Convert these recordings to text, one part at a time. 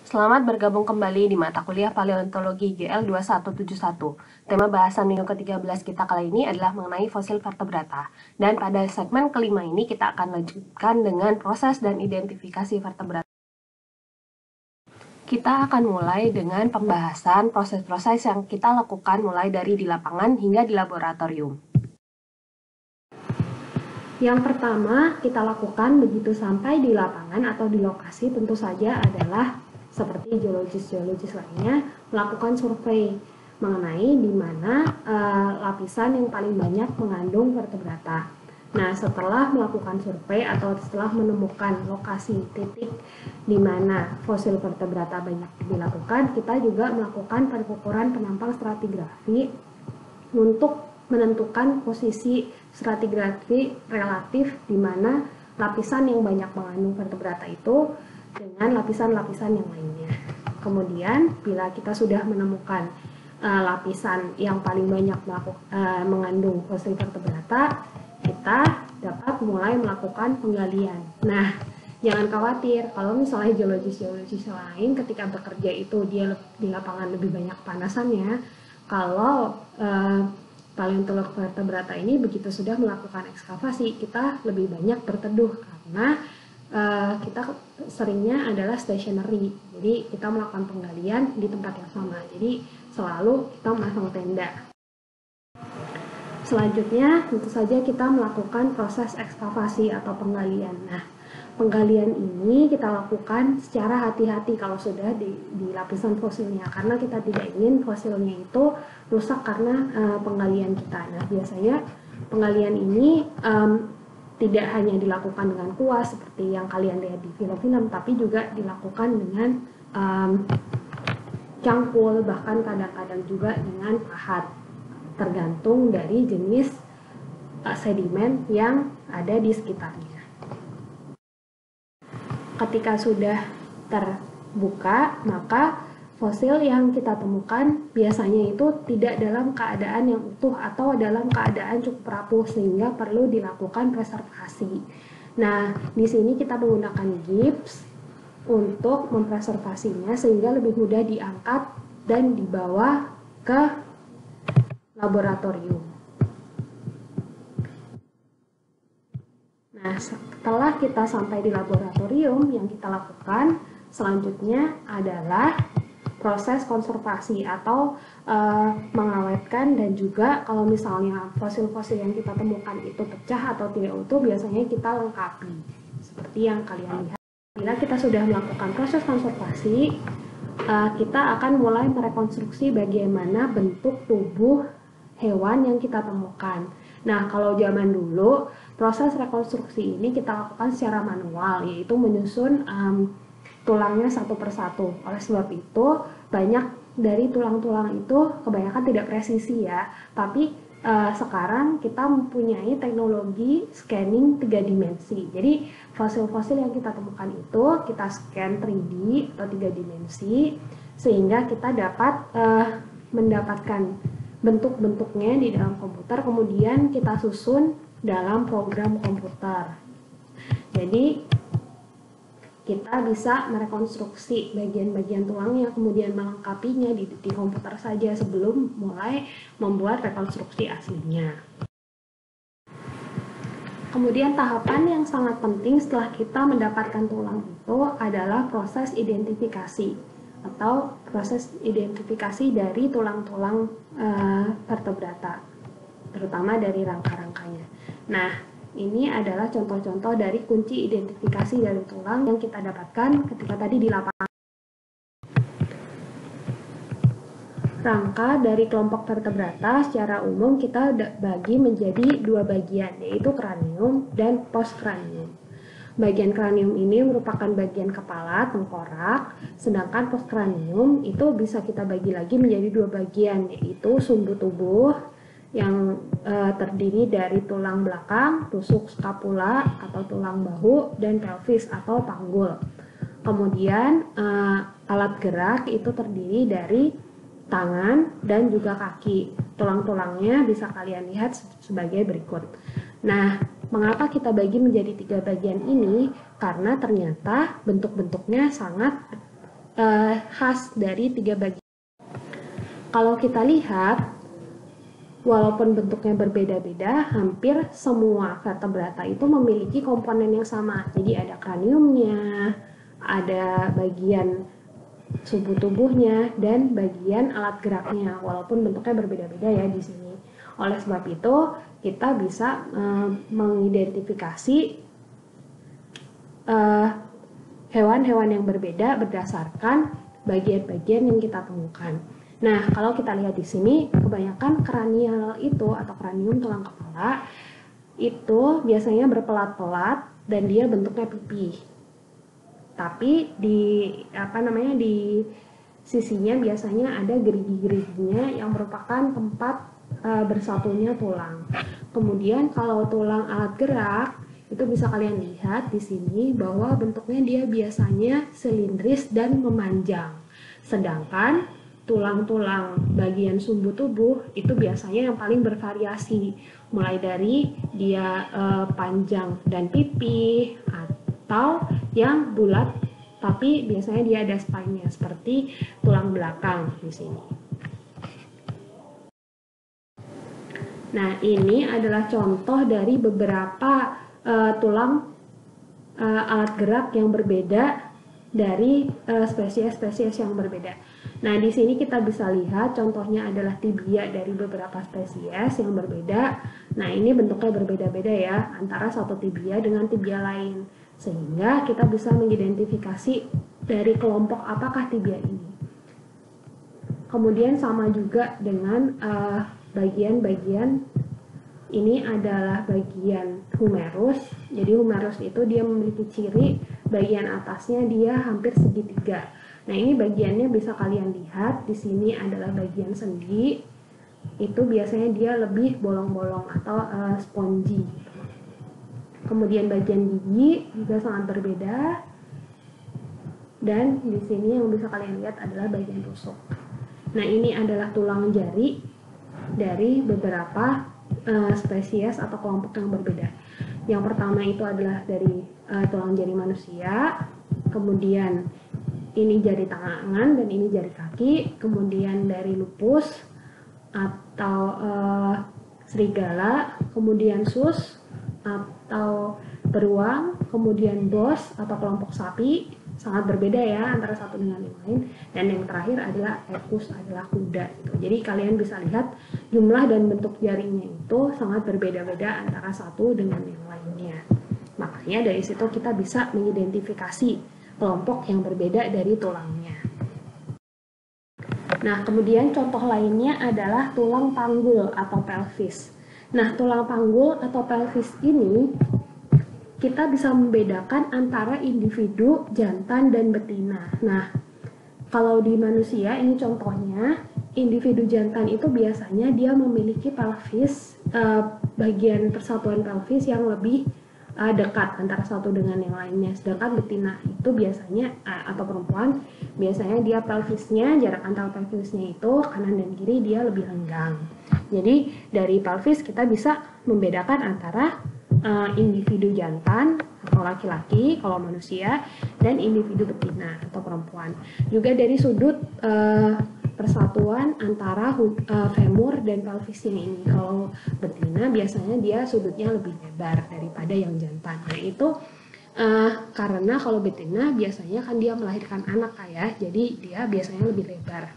Selamat bergabung kembali di mata kuliah Paleontologi GL 2171. Tema bahasan minggu ke-13 kita kali ini adalah mengenai fosil vertebrata. Dan pada segmen kelima ini kita akan lanjutkan dengan proses dan identifikasi vertebrata. Kita akan mulai dengan pembahasan proses-proses yang kita lakukan mulai dari di lapangan hingga di laboratorium. Yang pertama kita lakukan begitu sampai di lapangan atau di lokasi tentu saja adalah seperti geologis lainnya melakukan survei mengenai di mana lapisan yang paling banyak mengandung vertebrata. Nah, setelah melakukan survei atau setelah menemukan lokasi titik di mana fosil vertebrata banyak dilakukan, kita juga melakukan pengukuran penampang stratigrafi untuk menentukan posisi stratigrafi relatif di mana lapisan yang banyak mengandung vertebrata itu dengan lapisan-lapisan yang lainnya. Kemudian, bila kita sudah menemukan lapisan yang paling banyak mengandung fosil vertebrata, kita dapat mulai melakukan penggalian. Nah, jangan khawatir kalau misalnya geologis lain ketika bekerja itu dia di lapangan lebih banyak panasannya. Kalau paleontolog vertebrata ini begitu sudah melakukan ekskavasi, kita lebih banyak berteduh karena kita seringnya adalah stationary, jadi kita melakukan penggalian di tempat yang sama, jadi selalu kita memasang tenda. Selanjutnya tentu saja kita melakukan proses ekskavasi atau penggalian. Nah, penggalian ini kita lakukan secara hati-hati kalau sudah di lapisan fosilnya, karena kita tidak ingin fosilnya itu rusak karena penggalian kita. Nah, biasanya penggalian ini tidak hanya dilakukan dengan kuas seperti yang kalian lihat di film-film, tapi juga dilakukan dengan cangkul, bahkan kadang-kadang juga dengan pahat, tergantung dari jenis sedimen yang ada di sekitarnya. Ketika sudah terbuka, maka fosil yang kita temukan biasanya itu tidak dalam keadaan yang utuh atau dalam keadaan cukup rapuh sehingga perlu dilakukan preservasi. Nah, di sini kita menggunakan gips untuk mempreservasinya sehingga lebih mudah diangkat dan dibawa ke laboratorium. Nah, setelah kita sampai di laboratorium, yang kita lakukan selanjutnya adalah proses konservasi atau mengawetkan, dan juga kalau misalnya fosil-fosil yang kita temukan itu pecah atau tidak utuh, biasanya kita lengkapi seperti yang kalian lihat. Bila kita sudah melakukan proses konservasi, kita akan mulai merekonstruksi bagaimana bentuk tubuh hewan yang kita temukan. Nah, kalau zaman dulu proses rekonstruksi ini kita lakukan secara manual, yaitu menyusun tulangnya satu persatu. Oleh sebab itu, banyak dari tulang-tulang itu kebanyakan tidak presisi ya, tapi sekarang kita mempunyai teknologi scanning 3 dimensi. Jadi fosil-fosil yang kita temukan itu kita scan 3D atau 3 dimensi sehingga kita dapat mendapatkan bentuk-bentuknya di dalam komputer, kemudian kita susun dalam program komputer. Jadi kita bisa merekonstruksi bagian-bagian tulangnya, kemudian melengkapinya di komputer saja sebelum mulai membuat rekonstruksi aslinya. Kemudian tahapan yang sangat penting setelah kita mendapatkan tulang itu adalah proses identifikasi atau proses identifikasi dari tulang-tulang vertebrata, terutama dari rangka-rangkanya. Nah, ini adalah contoh-contoh dari kunci identifikasi dari tulang yang kita dapatkan ketika tadi di lapangan. Rangka dari kelompok vertebrata secara umum kita bagi menjadi 2 bagian, yaitu kranium dan postkranium. Bagian kranium ini merupakan bagian kepala, tengkorak, sedangkan postkranium itu bisa kita bagi lagi menjadi 2 bagian, yaitu sumbu tubuh yang terdiri dari tulang belakang, tusuk skapula atau tulang bahu, dan pelvis atau panggul. Kemudian alat gerak itu terdiri dari tangan dan juga kaki. Tulang-tulangnya bisa kalian lihat sebagai berikut. Nah, mengapa kita bagi menjadi 3 bagian ini? Karena ternyata bentuk-bentuknya sangat khas dari 3 bagian. Kalau kita lihat, walaupun bentuknya berbeda-beda, hampir semua vertebrata itu memiliki komponen yang sama. Jadi ada kraniumnya, ada bagian subu tubuhnya, dan bagian alat geraknya, walaupun bentuknya berbeda-beda ya di sini. Oleh sebab itu, kita bisa mengidentifikasi hewan-hewan yang berbeda berdasarkan bagian-bagian yang kita temukan. Nah, kalau kita lihat di sini, kebanyakan kranial itu atau kranium tulang kepala itu biasanya berpelat-pelat dan dia bentuknya pipih. Tapi di di sisinya biasanya ada gerigi-geriginya yang merupakan tempat bersatunya tulang. Kemudian kalau tulang alat gerak itu bisa kalian lihat di sini bahwa bentuknya dia biasanya silindris dan memanjang. Sedangkan tulang-tulang bagian sumbu tubuh itu biasanya yang paling bervariasi, mulai dari dia panjang dan pipih atau yang bulat tapi biasanya dia ada spine-nya seperti tulang belakang di sini. Nah, ini adalah contoh dari beberapa tulang alat gerak yang berbeda dari spesies-spesies yang berbeda. Nah, di sini kita bisa lihat contohnya adalah tibia dari beberapa spesies yang berbeda. Nah, ini bentuknya berbeda-beda ya antara satu tibia dengan tibia lain. Sehingga kita bisa mengidentifikasi dari kelompok apakah tibia ini. Kemudian sama juga dengan bagian-bagian ini adalah bagian humerus. Jadi humerus itu dia memiliki ciri bagian atasnya dia hampir segitiga. Nah, ini bagiannya bisa kalian lihat di sini adalah bagian sendi. Itu biasanya dia lebih bolong-bolong atau spongy. Kemudian bagian gigi juga sangat berbeda. Dan di sini yang bisa kalian lihat adalah bagian tusuk. Nah, ini adalah tulang jari dari beberapa spesies atau kelompok yang berbeda. Yang pertama itu adalah dari tulang jari manusia, kemudian ini jari tangan dan ini jari kaki, kemudian dari lupus atau serigala, kemudian sus atau beruang, kemudian bos atau kelompok sapi, sangat berbeda ya antara satu dengan yang lain, dan yang terakhir adalah equus, adalah kuda gitu. Jadi kalian bisa lihat jumlah dan bentuk jarinya itu sangat berbeda-beda antara satu dengan yang lainnya. Makanya dari situ kita bisa mengidentifikasi kelompok yang berbeda dari tulangnya. Nah, kemudian contoh lainnya adalah tulang panggul atau pelvis. Nah, tulang panggul atau pelvis ini kita bisa membedakan antara individu jantan dan betina. Nah, kalau di manusia ini contohnya, individu jantan itu biasanya dia memiliki pelvis, bagian persatuan pelvis yang lebih dekat antara satu dengan yang lainnya. Sedangkan betina itu biasanya atau perempuan biasanya dia pelvisnya, jarak antara pelvisnya itu kanan dan kiri dia lebih lenggang. Jadi dari pelvis kita bisa membedakan antara individu jantan atau laki-laki kalau manusia dan individu betina atau perempuan. Juga dari sudut persatuan antara femur dan pelvisnya ini. Kalau betina biasanya dia sudutnya lebih lebar daripada yang jantan. Nah, itu karena kalau betina biasanya kan dia melahirkan anak ya, jadi dia biasanya lebih lebar.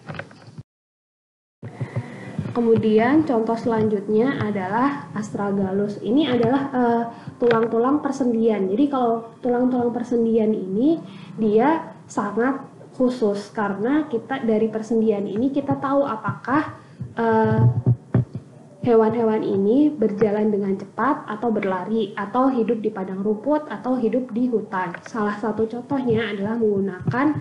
Kemudian contoh selanjutnya adalah astragalus. Ini adalah tulang-tulang persendian. Jadi kalau tulang-tulang persendian ini dia sangat khusus karena kita dari persendian ini kita tahu apakah hewan-hewan ini berjalan dengan cepat atau berlari atau hidup di padang rumput atau hidup di hutan. Salah satu contohnya adalah menggunakan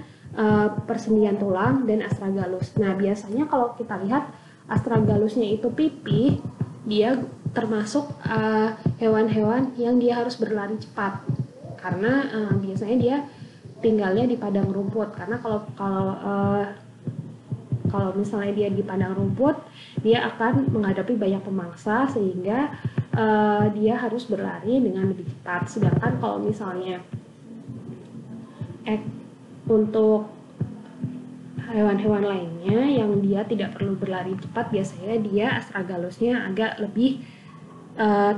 persendian tulang dan astragalus. Nah, biasanya kalau kita lihat astragalusnya itu pipih, dia termasuk hewan-hewan yang dia harus berlari cepat karena biasanya dia tinggalnya di padang rumput. Karena kalau misalnya dia di padang rumput, dia akan menghadapi banyak pemangsa sehingga dia harus berlari dengan lebih cepat. Sedangkan kalau misalnya untuk hewan-hewan lainnya yang dia tidak perlu berlari cepat, biasanya dia astragalusnya agak lebih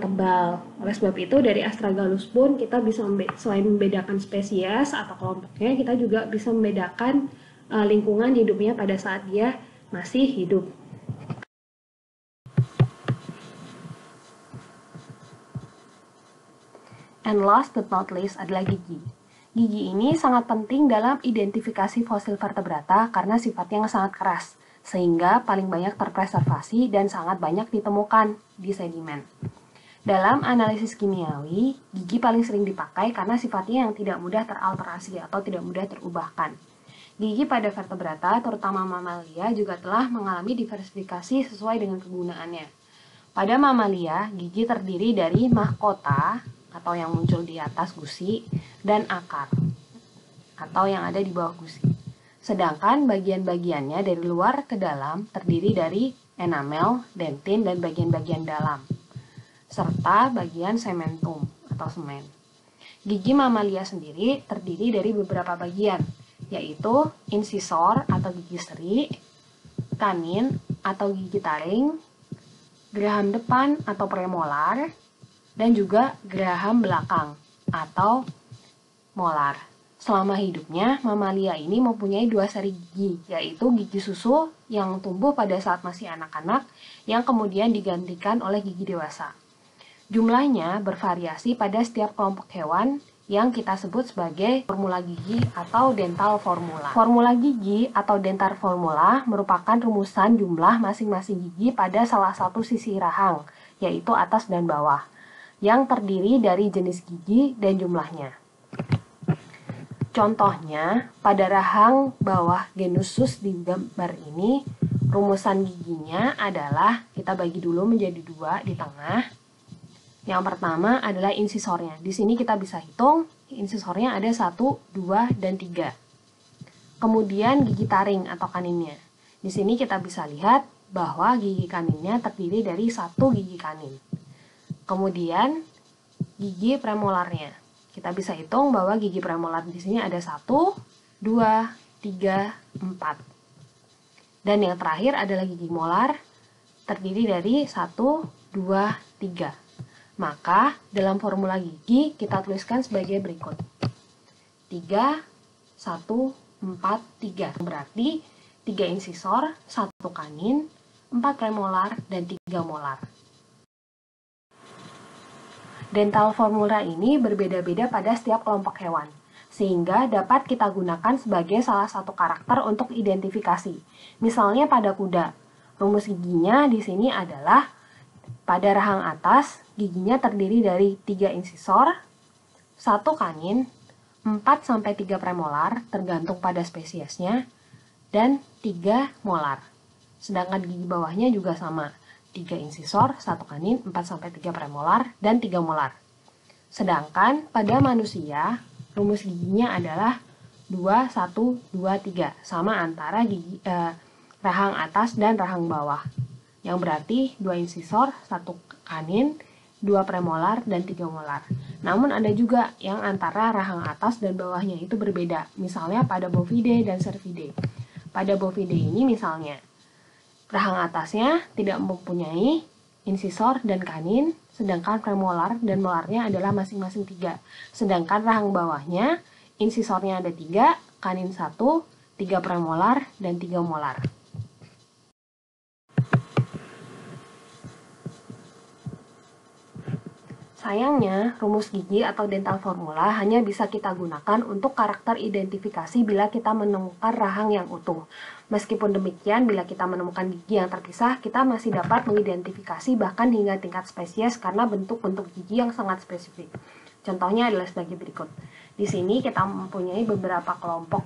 tebal. Oleh sebab itu dari astragalus pun kita bisa selain membedakan spesies atau kelompoknya, kita juga bisa membedakan lingkungan hidupnya pada saat dia masih hidup. And last but not least adalah gigi. Gigi ini sangat penting dalam identifikasi fosil vertebrata karena sifatnya yang sangat keras, sehingga paling banyak terpreservasi dan sangat banyak ditemukan di sedimen. Dalam analisis kimiawi, gigi paling sering dipakai karena sifatnya yang tidak mudah teralterasi atau tidak mudah terubahkan. Gigi pada vertebrata, terutama mamalia, juga telah mengalami diversifikasi sesuai dengan kegunaannya. Pada mamalia, gigi terdiri dari mahkota atau yang muncul di atas gusi dan akar atau yang ada di bawah gusi. Sedangkan bagian-bagiannya dari luar ke dalam terdiri dari enamel, dentin, dan bagian-bagian dalam, serta bagian sementum atau semen. Gigi mamalia sendiri terdiri dari beberapa bagian, yaitu insisor atau gigi seri, kanin atau gigi taring, geraham depan atau premolar, dan juga geraham belakang atau molar. Selama hidupnya, mamalia ini mempunyai 2 seri gigi, yaitu gigi susu yang tumbuh pada saat masih anak-anak, yang kemudian digantikan oleh gigi dewasa. Jumlahnya bervariasi pada setiap kelompok hewan yang kita sebut sebagai formula gigi atau dental formula. Formula gigi atau dental formula merupakan rumusan jumlah masing-masing gigi pada salah satu sisi rahang, yaitu atas dan bawah, yang terdiri dari jenis gigi dan jumlahnya. Contohnya, pada rahang bawah genus sus di gambar ini, rumusan giginya adalah, kita bagi dulu menjadi 2 di tengah. Yang pertama adalah insisornya. Di sini kita bisa hitung, insisornya ada 1, 2, dan 3. Kemudian gigi taring atau kaninnya. Di sini kita bisa lihat bahwa gigi kaninnya terdiri dari 1 gigi kanin. Kemudian gigi premolarnya. Kita bisa hitung bahwa gigi premolar di sini ada 1, 2, 3, 4. Dan yang terakhir adalah gigi molar terdiri dari 1, 2, 3. Maka dalam formula gigi kita tuliskan sebagai berikut. 3, 1, 4, 3. Berarti 3 insisor, 1 kanin, 4 premolar, dan 3 molar. Dental formula ini berbeda-beda pada setiap kelompok hewan, sehingga dapat kita gunakan sebagai salah satu karakter untuk identifikasi. Misalnya pada kuda, rumus giginya di sini adalah pada rahang atas, giginya terdiri dari 3 insisor, 1 kanin, 4-3 premolar, tergantung pada spesiesnya, dan 3 molar. Sedangkan gigi bawahnya juga sama. 3 insisor, 1 kanin, 4-3 premolar, dan 3 molar. Sedangkan pada manusia, rumus giginya adalah 2, 1, 2, 3. Sama antara gigi, rahang atas dan rahang bawah. Yang berarti 2 insisor, 1 kanin, 2 premolar, dan 3 molar. Namun ada juga yang antara rahang atas dan bawahnya itu berbeda. Misalnya pada bovidae dan cervidae. Pada bovidae ini misalnya, rahang atasnya tidak mempunyai insisor dan kanin, sedangkan premolar dan molarnya adalah masing-masing 3. Sedangkan rahang bawahnya, insisornya ada 3, kanin 1, 3 premolar, dan 3 molar. Sayangnya, rumus gigi atau dental formula hanya bisa kita gunakan untuk karakter identifikasi bila kita menemukan rahang yang utuh. Meskipun demikian, bila kita menemukan gigi yang terpisah, kita masih dapat mengidentifikasi bahkan hingga tingkat spesies karena bentuk-bentuk gigi yang sangat spesifik. Contohnya adalah sebagai berikut. Di sini kita mempunyai beberapa kelompok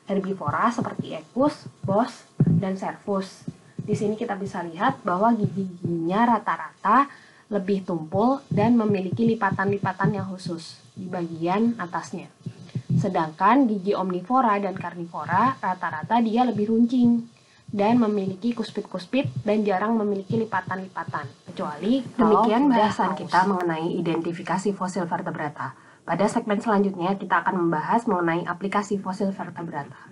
herbivora seperti Equus, Bos, dan Cervus. Di sini kita bisa lihat bahwa gigi-giginya rata-rata lebih tumpul dan memiliki lipatan-lipatan yang khusus di bagian atasnya. Sedangkan gigi omnivora dan karnivora rata-rata dia lebih runcing dan memiliki kuspit-kuspit dan jarang memiliki lipatan-lipatan, kecuali demikian bahasan kita mengenai identifikasi fosil vertebrata. Pada segmen selanjutnya kita akan membahas mengenai aplikasi fosil vertebrata.